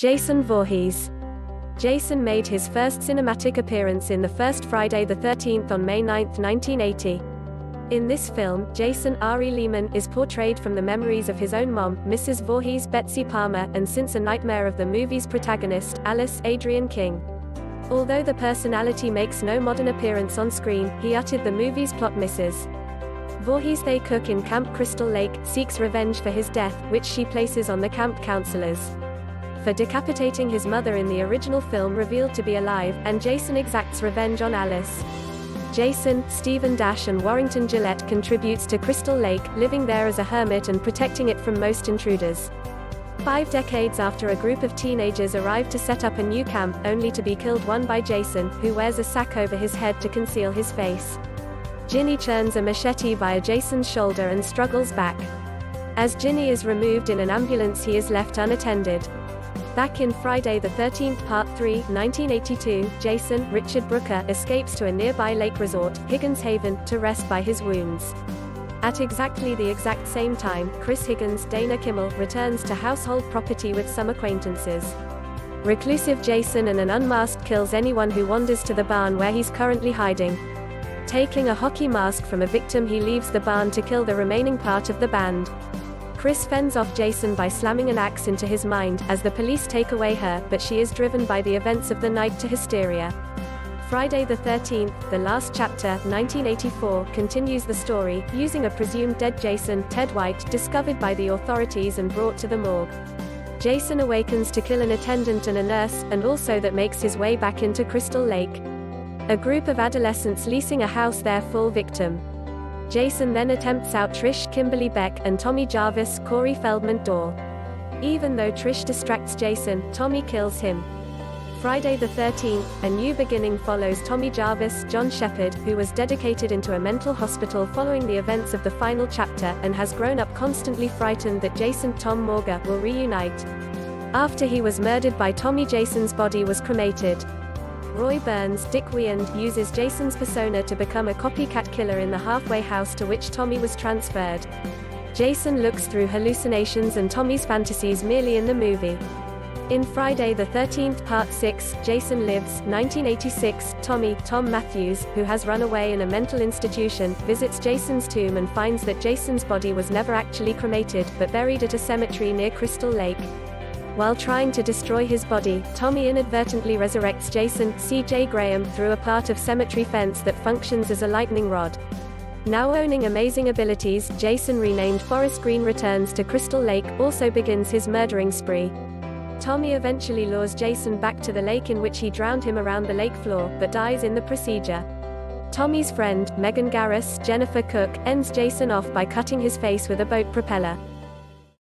Jason Voorhees. Jason made his first cinematic appearance in the first Friday the 13th on May 9, 1980. In this film, Jason R. E. Lehman is portrayed from the memories of his own mom, Mrs. Voorhees Betsy Palmer, and since a nightmare of the movie's protagonist, Alice Adrienne King. Although the personality makes no modern appearance on screen, he uttered the movie's plot misses. Voorhees, they cook in Camp Crystal Lake, seeks revenge for his death, which she places on the camp counselors for decapitating his mother in the original film revealed to be alive, and Jason exacts revenge on Alice. Jason, Stephen Dash and Warrington Gillette contributes to Crystal Lake, living there as a hermit and protecting it from most intruders. 5 decades after a group of teenagers arrive to set up a new camp, only to be killed one by Jason, who wears a sack over his head to conceal his face. Ginny churns a machete via Jason's shoulder and struggles back. As Ginny is removed in an ambulance, he is left unattended. Back in Friday the 13th Part 3, 1982, Jason, Richard Brooker, escapes to a nearby lake resort, Higgins Haven, to rest by his wounds. At exactly the exact same time, Chris Higgins, Dana Kimmel, returns to household property with some acquaintances. Reclusive Jason and an unmasked kills anyone who wanders to the barn where he's currently hiding. Taking a hockey mask from a victim, he leaves the barn to kill the remaining part of the band. Chris fends off Jason by slamming an axe into his mind, as the police take away her, but she is driven by the events of the night to hysteria. Friday the 13th, the last chapter, 1984, continues the story, using a presumed dead Jason, Ted White, discovered by the authorities and brought to the morgue. Jason awakens to kill an attendant and a nurse, and also that makes his way back into Crystal Lake. A group of adolescents leasing a house there fall victim. Jason then attempts out Trish, Kimberly Beck, and Tommy Jarvis, Corey Feldman Dorr. Even though Trish distracts Jason, Tommy kills him. Friday the 13th, a new beginning follows Tommy Jarvis, John Shepard, who was dedicated into a mental hospital following the events of the final chapter, and has grown up constantly frightened that Jason, Tom Morga, will reunite. After he was murdered by Tommy, Jason's body was cremated. Roy Burns, Dick Wiand, uses Jason's persona to become a copycat killer in the halfway house to which Tommy was transferred. Jason looks through hallucinations and Tommy's fantasies merely in the movie. In Friday the 13th Part 6, Jason Lives, 1986, Tom Matthews, who has run away in a mental institution, visits Jason's tomb and finds that Jason's body was never actually cremated, but buried at a cemetery near Crystal Lake. While trying to destroy his body, Tommy inadvertently resurrects Jason, C.J. Graham, through a part of cemetery fence that functions as a lightning rod. Now owning amazing abilities, Jason, renamed Forest Green, returns to Crystal Lake, also begins his murdering spree. Tommy eventually lures Jason back to the lake in which he drowned him around the lake floor, but dies in the procedure. Tommy's friend, Megan Garris, Jennifer Cook, ends Jason off by cutting his face with a boat propeller.